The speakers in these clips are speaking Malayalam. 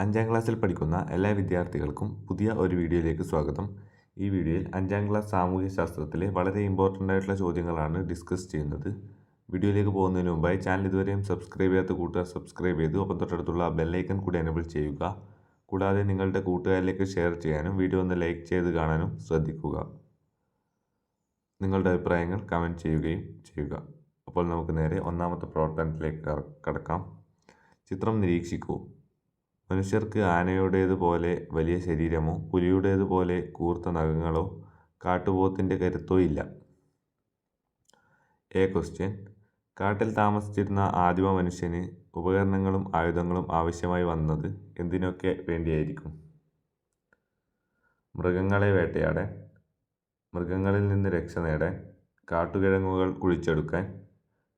അഞ്ചാം ക്ലാസ്സിൽ പഠിക്കുന്ന എല്ലാ വിദ്യാർത്ഥികൾക്കും പുതിയ ഒരു വീഡിയോയിലേക്ക് സ്വാഗതം. ഈ വീഡിയോയിൽ അഞ്ചാം ക്ലാസ് സാമൂഹ്യശാസ്ത്രത്തിലെ വളരെ ഇമ്പോർട്ടൻ്റ് ആയിട്ടുള്ള ചോദ്യങ്ങളാണ് ഡിസ്കസ് ചെയ്യുന്നത്. വീഡിയോയിലേക്ക് പോകുന്നതിന് മുമ്പായി ചാനൽ ഇതുവരെയും സബ്സ്ക്രൈബ് ചെയ്യാത്ത കൂട്ടുകാർ സബ്സ്ക്രൈബ് ചെയ്തു ഒപ്പം തൊട്ടടുത്തുള്ള ബെല്ലൈക്കൺ കൂടി എനേബിൾ ചെയ്യുക. കൂടാതെ നിങ്ങളുടെ കൂട്ടുകാരിലേക്ക് ഷെയർ ചെയ്യാനും വീഡിയോ ഒന്ന് ലൈക്ക് ചെയ്ത് കാണാനും ശ്രദ്ധിക്കുക. നിങ്ങളുടെ അഭിപ്രായങ്ങൾ കമൻറ്റ് ചെയ്യുകയും ചെയ്യുക. അപ്പോൾ നമുക്ക് നേരെ ഒന്നാമത്തെ പ്രവർത്തനത്തിലേക്ക് കടക്കാം. ചിത്രം നിരീക്ഷിക്കൂ. മനുഷ്യർക്ക് ആനയുടേതുപോലെ വലിയ ശരീരമോ പുലിയുടേതുപോലെ കൂർത്ത നഖങ്ങളോ കാട്ടുപോത്തിൻ്റെ കരുത്തോ ഇല്ല. ക്വസ്റ്റ്യൻ. കാട്ടിൽ താമസിച്ചിരുന്ന ആദിമ മനുഷ്യന് ഉപകരണങ്ങളും ആയുധങ്ങളും ആവശ്യമായി വന്നത് എന്തിനൊക്കെ വേണ്ടിയായിരിക്കും? മൃഗങ്ങളെ വേട്ടയാടാൻ, മൃഗങ്ങളിൽ നിന്ന് രക്ഷ നേടാൻ, കാട്ടുകിഴങ്ങുകൾ കുഴിച്ചെടുക്കാൻ,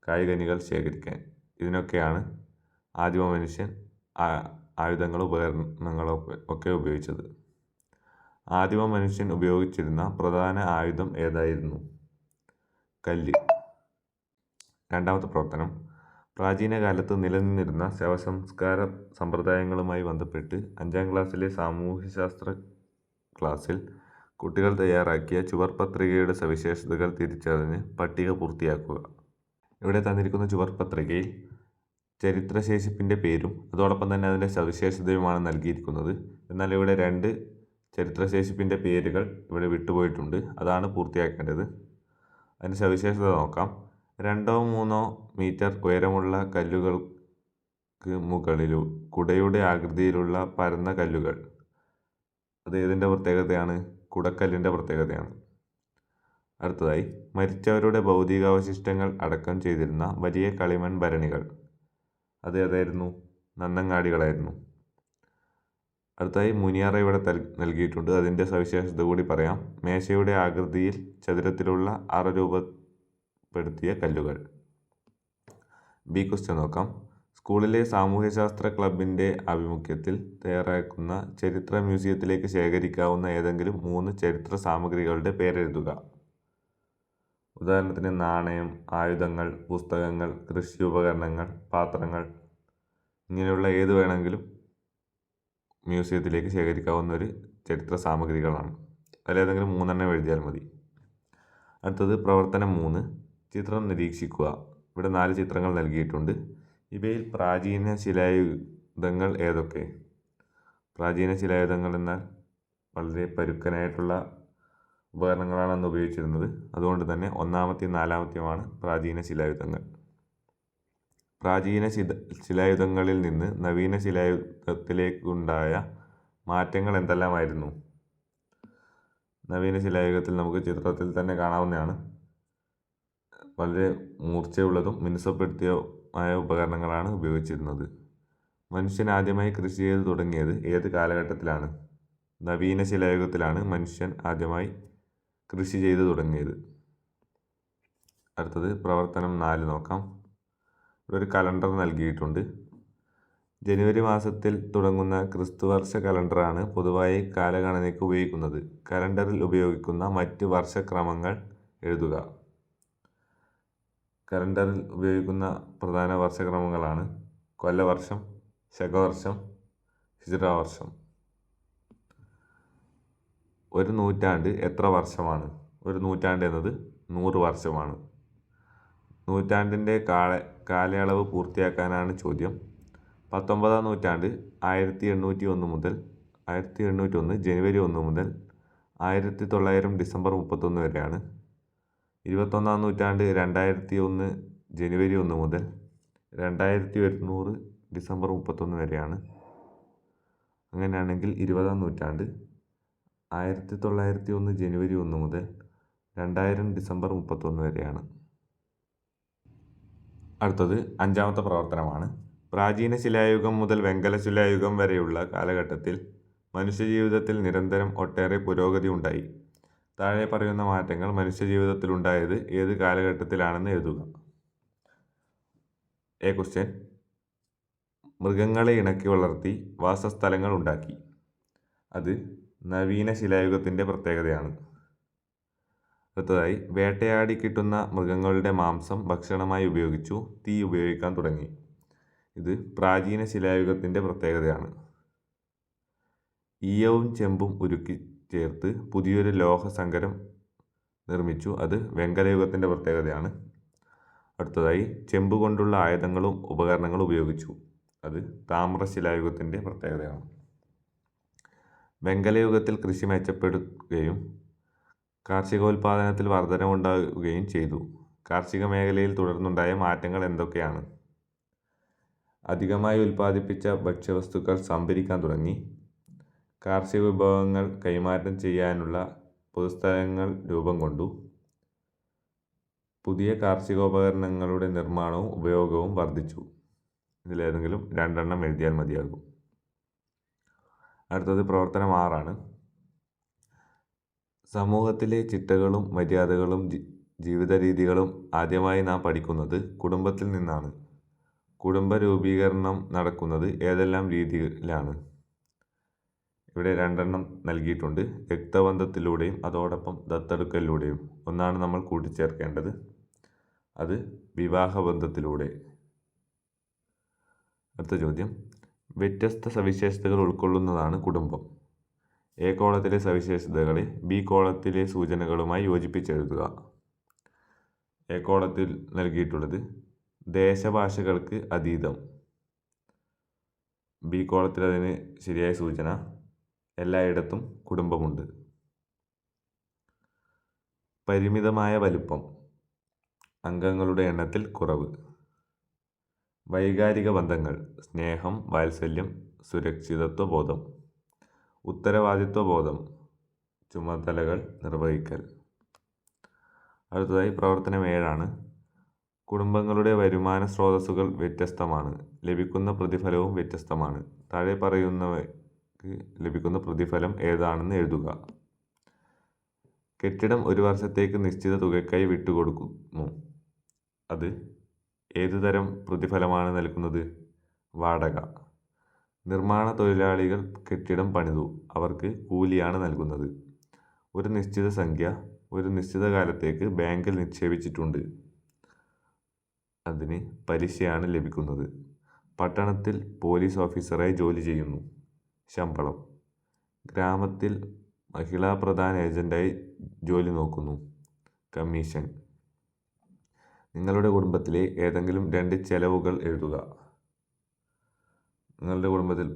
കായ്കനികൾ ശേഖരിക്കാൻ. ഇതിനൊക്കെയാണ് ആദിമ മനുഷ്യൻ ആയുധങ്ങളും ഉപകരണങ്ങളും ഒക്കെ ഉപയോഗിച്ചത്. ആദിമ മനുഷ്യൻ ഉപയോഗിച്ചിരുന്ന പ്രധാന ആയുധം ഏതായിരുന്നു? കല്ല്. രണ്ടാമത്തെ പ്രവർത്തനം. പ്രാചീന കാലത്ത് നിലനിന്നിരുന്ന ശവസംസ്കാര സമ്പ്രദായങ്ങളുമായി ബന്ധപ്പെട്ട് അഞ്ചാം ക്ലാസ്സിലെ സാമൂഹ്യശാസ്ത്ര ക്ലാസ്സിൽ കുട്ടികൾ തയ്യാറാക്കിയ ചുവർപത്രികയുടെ സവിശേഷതകൾ തിരിച്ചറിഞ്ഞ് പട്ടിക പൂർത്തിയാക്കുക. ഇവിടെ തന്നിരിക്കുന്ന ചുവർപത്രികയിൽ ചരിത്രശേഷിപ്പിൻ്റെ പേരും അതോടൊപ്പം തന്നെ അതിൻ്റെ സവിശേഷതയുമാണ് നൽകിയിരിക്കുന്നത്. എന്നാൽ ഇവിടെ 2 ചരിത്രശേഷിപ്പിൻ്റെ പേരുകൾ ഇവിടെ വിട്ടുപോയിട്ടുണ്ട്. അതാണ് പൂർത്തിയാക്കേണ്ടത്. അതിൻ്റെ സവിശേഷത നോക്കാം. 2-3 മീറ്റർ ഉയരമുള്ള കല്ലുകൾക്ക് മുകളിലും കുടയുടെ ആകൃതിയിലുള്ള പരന്ന കല്ലുകൾ. അത് ഏതിൻ്റെ പ്രത്യേകതയാണ്? കുടക്കല്ലിൻ്റെ പ്രത്യേകതയാണ്. അടുത്തതായി, മരിച്ചവരുടെ ഭൗതികാവശിഷ്ടങ്ങൾ അടക്കം ചെയ്തിരുന്ന വലിയ കളിമൺ ഭരണികൾ. അത് ഏതായിരുന്നു? നന്നങ്ങാടികളായിരുന്നു. അടുത്തതായി, മുനിയറ ഇവിടെ നൽകിയിട്ടുണ്ട്. അതിൻ്റെ സവിശേഷത കൂടി പറയാം. മേശയുടെ ആകൃതിയിൽ ചതുരത്തിലുള്ള അറ രൂപപ്പെടുത്തിയ കല്ലുകൾ. ബി ക്വസ്റ്റ്യൻ നോക്കാം. സ്കൂളിലെ സാമൂഹ്യശാസ്ത്ര ക്ലബിൻ്റെ ആഭിമുഖ്യത്തിൽ തയ്യാറാക്കുന്ന ചരിത്ര മ്യൂസിയത്തിലേക്ക് ശേഖരിക്കാവുന്ന ഏതെങ്കിലും 3 ചരിത്ര സാമഗ്രികളുടെ പേരെഴുതുക. ഉദാഹരണത്തിന് നാണയം, ആയുധങ്ങൾ, പുസ്തകങ്ങൾ, കൃഷി ഉപകരണങ്ങൾ, പാത്രങ്ങൾ. ഇങ്ങനെയുള്ള ഏത് വേണമെങ്കിലും മ്യൂസിയത്തിലേക്ക് ശേഖരിക്കാവുന്ന ഒരു ചരിത്ര സാമഗ്രികളാണ്. അതിലേതെങ്കിലും 3 എഴുതിയാൽ മതി. അടുത്തത് പ്രവർത്തനം 3. ചിത്രം നിരീക്ഷിക്കുക. ഇവിടെ 4 ചിത്രങ്ങൾ നൽകിയിട്ടുണ്ട്. ഇവയിൽ പ്രാചീന ശിലായുധങ്ങൾ ഏതൊക്കെ? പ്രാചീന ശിലായുധങ്ങൾ എന്നാൽ വളരെ പരുക്കനായിട്ടുള്ള ഉപകരണങ്ങളാണ് അന്ന് ഉപയോഗിച്ചിരുന്നത്. അതുകൊണ്ട് തന്നെ 1-ാമത്തെയും 4-ാമത്തെയുമാണ് പ്രാചീന ശിലായുധങ്ങൾ. പ്രാചീന ശിലായുധങ്ങളിൽ നിന്ന് നവീന ശിലായുധത്തിലേക്കുണ്ടായ മാറ്റങ്ങൾ എന്തെല്ലാമായിരുന്നു? നവീന ശിലായുഗത്തിൽ നമുക്ക് ചിത്രത്തിൽ തന്നെ കാണാവുന്നതാണ്. വളരെ മൂർച്ചയുള്ളതും മിനുസപ്പെടുത്തിയതുമായ ഉപകരണങ്ങളാണ് ഉപയോഗിച്ചിരുന്നത്. മനുഷ്യൻ ആദ്യമായി കൃഷി ചെയ്ത് തുടങ്ങിയത് ഏത് കാലഘട്ടത്തിലാണ്? നവീന ശിലായുഗത്തിലാണ് മനുഷ്യൻ ആദ്യമായി കൃഷി ചെയ്ത് തുടങ്ങിയത്. അടുത്തത് പ്രവർത്തനം 4 നോക്കാം. ഇവിടെ ഒരു കലണ്ടർ നൽകിയിട്ടുണ്ട്. ജനുവരി മാസത്തിൽ തുടങ്ങുന്ന ക്രിസ്തുവർഷ കലണ്ടറാണ് പൊതുവായി കാലഗണനയ്ക്ക് ഉപയോഗിക്കുന്നത്. കലണ്ടറിൽ ഉപയോഗിക്കുന്ന മറ്റ് വർഷക്രമങ്ങൾ എഴുതുക. കലണ്ടറിൽ ഉപയോഗിക്കുന്ന പ്രധാന വർഷക്രമങ്ങളാണ് കൊല്ലവർഷം, ശകവർഷം, ഹിജ്റ വർഷം. ഒരു നൂറ്റാണ്ട് എത്ര വർഷമാണ്? ഒരു നൂറ്റാണ്ട് എന്നത് 100 വർഷമാണ്. നൂറ്റാണ്ടിൻ്റെ കാലയളവ് പൂർത്തിയാക്കാനാണ് ചോദ്യം. 19-ാം നൂറ്റാണ്ട് 1801 മുതൽ 1801 ജനുവരി 1 മുതൽ 1900 ഡിസംബർ 31 വരെയാണ്. 21-ാം നൂറ്റാണ്ട് 2001 ജനുവരി 1 മുതൽ 2100 ഡിസംബർ 31 വരെയാണ്. അങ്ങനെയാണെങ്കിൽ 20-ാം നൂറ്റാണ്ട് 1901 ജനുവരി 1 മുതൽ 2000 ഡിസംബർ 31 വരെയാണ്. അടുത്തത് 5-ാമത്തെ പ്രവർത്തനമാണ്. പ്രാചീന ശിലായുഗം മുതൽ വെങ്കല ശിലായുഗം വരെയുള്ള കാലഘട്ടത്തിൽ മനുഷ്യജീവിതത്തിൽ നിരന്തരം ഒട്ടേറെ പുരോഗതി ഉണ്ടായി. താഴെ പറയുന്ന മാറ്റങ്ങൾ മനുഷ്യജീവിതത്തിലുണ്ടായത് ഏത് കാലഘട്ടത്തിലാണെന്ന് എഴുതുക. ക്വസ്റ്റ്യൻ. മൃഗങ്ങളെ ഇണക്കി വളർത്തി വാസസ്ഥലങ്ങൾ ഉണ്ടാക്കി. അത് നവീന ശിലായുഗത്തിൻ്റെ പ്രത്യേകതയാണ്. അടുത്തതായി, വേട്ടയാടി കിട്ടുന്ന മൃഗങ്ങളുടെ മാംസം ഭക്ഷണമായി ഉപയോഗിച്ചു. തീ ഉപയോഗിക്കാൻ തുടങ്ങി. ഇത് പ്രാചീന ശിലായുഗത്തിൻ്റെ പ്രത്യേകതയാണ്. ഈയവും ചെമ്പും ഉരുക്കി ചേർത്ത് പുതിയൊരു ലോഹസങ്കരം നിർമ്മിച്ചു. അത് വെങ്കലയുഗത്തിൻ്റെ പ്രത്യേകതയാണ്. അടുത്തതായി ചെമ്പ് കൊണ്ടുള്ള ആയുധങ്ങളും ഉപകരണങ്ങളും ഉപയോഗിച്ചു. അത് താമ്രശിലായുഗത്തിൻ്റെ പ്രത്യേകതയാണ്. വെങ്കലയുഗത്തിൽ കൃഷി മെച്ചപ്പെടുകയും കാർഷികോൽപാദനത്തിൽ വർധനവുണ്ടാവുകയും ചെയ്തു. കാർഷിക മേഖലയിൽ തുടർന്നുണ്ടായ മാറ്റങ്ങൾ എന്തൊക്കെയാണ്? അധികമായി ഉൽപ്പാദിപ്പിച്ച ഭക്ഷ്യവസ്തുക്കൾ സംഭരിക്കാൻ തുടങ്ങി. കാർഷിക വിഭവങ്ങൾ കൈമാറ്റം ചെയ്യാനുള്ള പൊതുസ്ഥലങ്ങൾ രൂപം കൊണ്ടു. പുതിയ കാർഷികോപകരണങ്ങളുടെ നിർമ്മാണവും ഉപയോഗവും വർദ്ധിച്ചു. ഇതിലേതെങ്കിലും 2 എണ്ണം എഴുതിയാൽ മതിയാകും. അടുത്തത് പ്രവർത്തനം 6 സമൂഹത്തിലെ ചിട്ടകളും മര്യാദകളും ജീവിത രീതികളും ആദ്യമായി നാം പഠിക്കുന്നത് കുടുംബത്തിൽ നിന്നാണ്. കുടുംബ രൂപീകരണം നടക്കുന്നത് ഏതെല്ലാം രീതിയിലാണ്? ഇവിടെ 2 എണ്ണം നൽകിയിട്ടുണ്ട്. രക്തബന്ധത്തിലൂടെയും അതോടൊപ്പം ദത്തെടുക്കലിലൂടെയും. ഒന്നാണ് നമ്മൾ കൂട്ടിച്ചേർക്കേണ്ടത്, അത് വിവാഹബന്ധത്തിലൂടെ. അടുത്ത ചോദ്യം, വ്യത്യസ്ത സവിശേഷതകൾ ഉൾക്കൊള്ളുന്നതാണ് കുടുംബം. എ കോളത്തിലെ സവിശേഷതകളെ ബി കോളത്തിലെ സൂചനകളുമായി യോജിപ്പിച്ചെഴുതുക. എ കോളത്തിൽ നൽകിയിട്ടുള്ളത് ദേശഭാഷകൾക്ക് അതീതം. ബി കോളത്തിൽ അതിന് ശരിയായ സൂചന എല്ലായിടത്തും കുടുംബമുണ്ട്. പരിമിതമായ വലുപ്പം, അംഗങ്ങളുടെ എണ്ണത്തിൽ കുറവ്. വൈകാരിക ബന്ധങ്ങൾ, സ്നേഹം, വാത്സല്യം, സുരക്ഷിതത്വ ബോധം. ഉത്തരവാദിത്വ ബോധം, ചുമതലകൾ നിർവഹിക്കൽ. അടുത്തതായി പ്രവർത്തനം 7 കുടുംബങ്ങളുടെ വരുമാന സ്രോതസ്സുകൾ വ്യത്യസ്തമാണ്. ലഭിക്കുന്ന പ്രതിഫലവും വ്യത്യസ്തമാണ്. താഴെ പറയുന്നവയ്ക്ക് ലഭിക്കുന്ന പ്രതിഫലം ഏതാണെന്ന് എഴുതുക. കെട്ടിടം 1 വർഷത്തേക്ക് നിശ്ചിത തുകയ്ക്കായി വിട്ടുകൊടുക്കുന്നു. അത് ഏതുതരം പ്രതിഫലമാണ് നൽകുന്നത്? വാടക. നിർമ്മാണ തൊഴിലാളികൾ കെട്ടിടം പണിതു. അവർക്ക് കൂലിയാണ് നൽകുന്നത്. ഒരു നിശ്ചിത സംഖ്യ ഒരു നിശ്ചിത കാലത്തേക്ക് ബാങ്കിൽ നിക്ഷേപിച്ചിട്ടുണ്ട്. അതിന് പലിശയാണ് ലഭിക്കുന്നത്. പട്ടണത്തിൽ പോലീസ് ഓഫീസറായി ജോലി ചെയ്യുന്നു. ശമ്പളം. ഗ്രാമത്തിൽ മഹിളാ പ്രധാന ഏജന്റായി ജോലി നോക്കുന്നു. കമ്മീഷൻ. നിങ്ങളുടെ കുടുംബത്തിലെ ഏതെങ്കിലും 2 ചെലവുകൾ എഴുതുക. നിങ്ങളുടെ കുടുംബത്തിൽ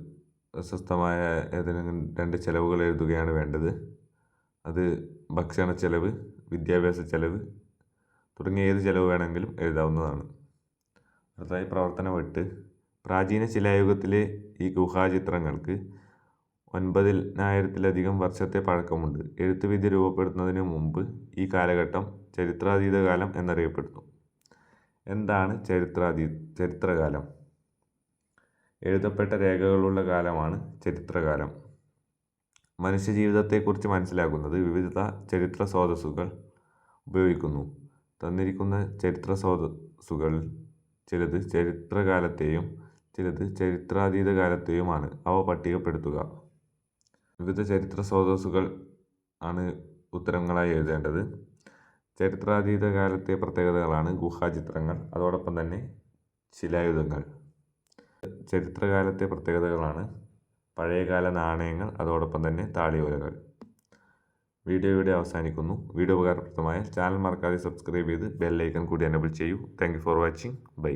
പ്രശസ്തമായ ഏതെങ്കിലും 2 ചെലവുകൾ എഴുതുകയാണ് വേണ്ടത്. അത് ഭക്ഷണ ചെലവ്, വിദ്യാഭ്യാസ ചെലവ് തുടങ്ങിയ ഏത് ചെലവ് വേണമെങ്കിലും എഴുതാവുന്നതാണ്. അടുത്തതായി പ്രവർത്തനം 8 പ്രാചീന ശിലായുഗത്തിലെ ഈ ഗുഹാചിത്രങ്ങൾക്ക് 9000-ത്തിലധികം വർഷത്തെ പഴക്കമുണ്ട്. എഴുത്തുവിദ്യ രൂപപ്പെടുന്നതിന് മുമ്പ് ഈ കാലഘട്ടം ചരിത്രാതീത കാലം എന്നറിയപ്പെടുന്നു. എന്താണ് ചരിത്രകാലം? എഴുതപ്പെട്ട രേഖകളുള്ള കാലമാണ് ചരിത്രകാലം. മനുഷ്യജീവിതത്തെക്കുറിച്ച് മനസ്സിലാക്കുന്നത് വിവിധ ചരിത്ര സ്രോതസ്സുകൾ ഉപയോഗിക്കുന്നു. തന്നിരിക്കുന്ന ചരിത്ര സ്രോതസ്സുകളിൽ ചിലത് ചരിത്രകാലത്തെയും ചിലത് ചരിത്രാതീത കാലത്തെയുമാണ്. അവ പട്ടികപ്പെടുത്തുക. വിവിധ ചരിത്ര സ്രോതസ്സുകൾ ആണ് ഉത്തരങ്ങളായി എഴുതേണ്ടത്. ചരിത്രാതീത കാലത്തെ പ്രത്യേകതകളാണ് ഗുഹാചിത്രങ്ങൾ, അതോടൊപ്പം തന്നെ ശിലായുധങ്ങൾ. ചരിത്രകാലത്തെ പ്രത്യേകതകളാണ് പഴയകാല നാണയങ്ങൾ, അതോടൊപ്പം തന്നെ താളിയോലകൾ. വീഡിയോ ഇവിടെ അവസാനിക്കുന്നു. വീഡിയോ ഉപകാരപ്രദമായ ചാനൽ മറക്കാതെ സബ്സ്ക്രൈബ് ചെയ്ത് ബെൽ ഐക്കൺ കൂടി എനേബിൾ ചെയ്യൂ. Thank you for watching. By.